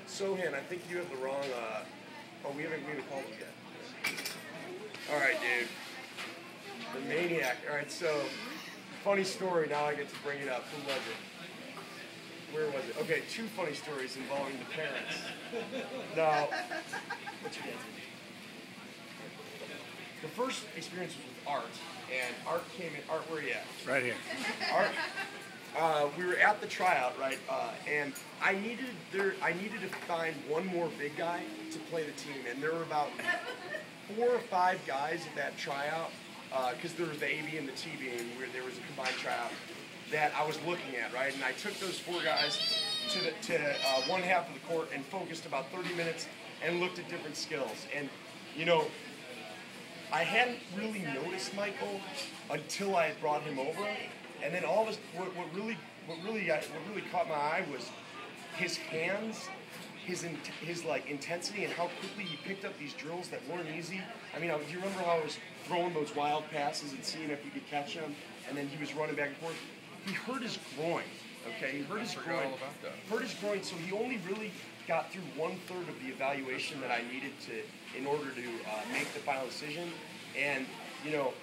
Sohan, I think you have the wrong, oh, we haven't called you yet. All right, dude. The Maniac. All right, so, funny story, now I get to bring it up. Who was it? Where was it? Okay, 2 funny stories involving the parents. Now, what's your dad's name? The first experience was with Art, and Art came in. Art, where are you at? Right here. Art, we were at the tryout, right? And I needed to find one more big guy to play the team, and there were about 4 or 5 guys at that tryout, because there was the AB and the TB, and there was a combined tryout that I was looking at, right? And I took those 4 guys to one half of the court and focused about 30 minutes and looked at different skills. And you know, I hadn't really noticed Michael until I had brought him over, and then all of his, what really caught my eye was his hands, his like intensity, and how quickly he picked up these drills that weren't easy. I mean, do you remember how I was throwing those wild passes and seeing if he could catch them, and then he was running back and forth? He hurt his groin. Okay, he hurt his groin. Hurt his groin, so he only really got through 1/3 of the evaluation that I needed in order to make the final decision. And you know,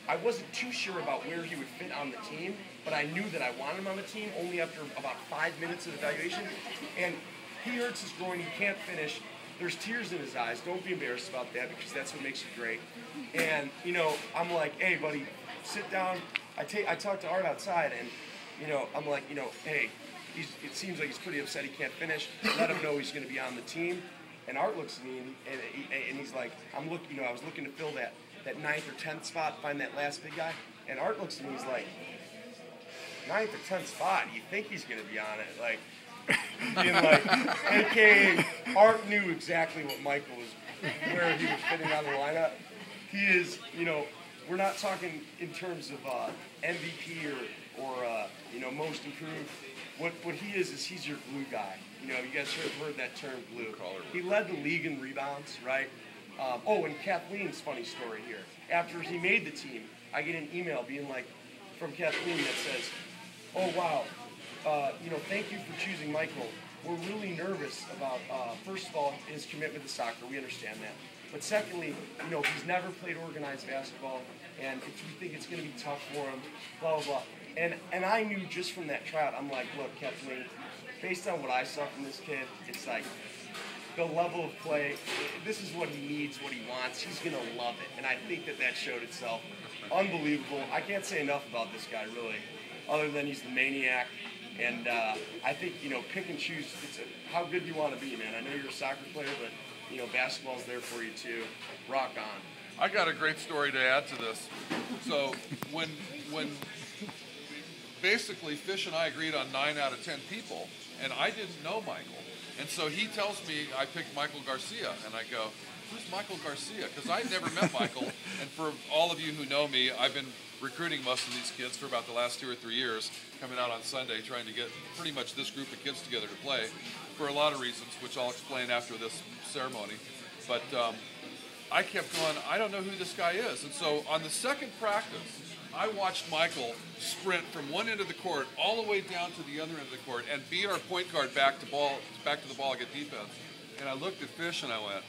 I wasn't too sure about where he would fit on the team, but I knew that I wanted him on the team only after about 5 minutes of evaluation. And he hurts his groin, he can't finish. There's tears in his eyes. Don't be embarrassed about that, because that's what makes you great. And you know, I'm like, hey buddy, sit down. I talked to Art outside, and you know, I'm like, you know, hey, it seems like he's pretty upset he can't finish. Let him know he's going to be on the team. And Art looks at me, and he's like, I was looking to fill that 9th or 10th spot, find that last big guy. And Art looks at me, he's like, 9th or 10th spot? You think he's going to be on it? Like, being like, AKA, Art knew exactly what Michael was, where he was fitting on the lineup. He is, you know, we're not talking in terms of MVP or you know, most improved. What he is he's your glue guy. You know, you guys heard that term, glue. He led the league in rebounds, right? Oh, and Kathleen's funny story here. After he made the team, I get an email being like, from Kathleen that says, oh wow, you know, thank you for choosing Michael. We're really nervous about, first of all, his commitment to soccer. We understand that. But secondly, you know, he's never played organized basketball, and we think it's going to be tough for him, blah, blah, blah. And I knew just from that tryout, I'm like, look, Kathleen, based on what I saw from this kid, it's like the level of play, this is what he needs, what he wants. He's going to love it. And I think that showed itself. Unbelievable. I can't say enough about this guy, really, other than he's the maniac. And I think, you know, pick and choose. It's how good you want to be, man. I know you're a soccer player, but, you know, basketball's there for you, too. Rock on. I got a great story to add to this. So when basically Fish and I agreed on 9 out of 10 people, and I didn't know Michael. And so he tells me I picked Michael Garcia, and I go, who's Michael Garcia? Because I'd never met Michael, and for all of you who know me, I've been recruiting most of these kids for about the last 2 or 3 years, coming out on Sunday trying to get pretty much this group of kids together to play for a lot of reasons, which I'll explain after this ceremony. But I kept going, I don't know who this guy is. And so on the second practice, I watched Michael sprint from one end of the court all the way down to the other end of the court and beat our point guard back to the ball, get defense. And I looked at Fish and I went,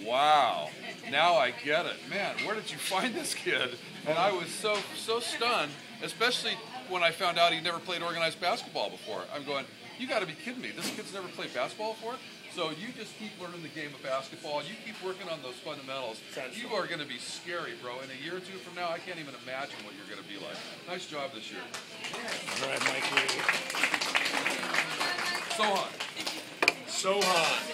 wow, now I get it. Man, where did you find this kid? And I was so stunned, especially when I found out he never played organized basketball before. I'm going, you got to be kidding me. This kid's never played basketball before? So you just keep learning the game of basketball. You keep working on those fundamentals. You are going to be scary, bro. In a year or 2 from now, I can't even imagine what you're going to be like. Nice job this year. All right, Mike. Sohan. Sohan.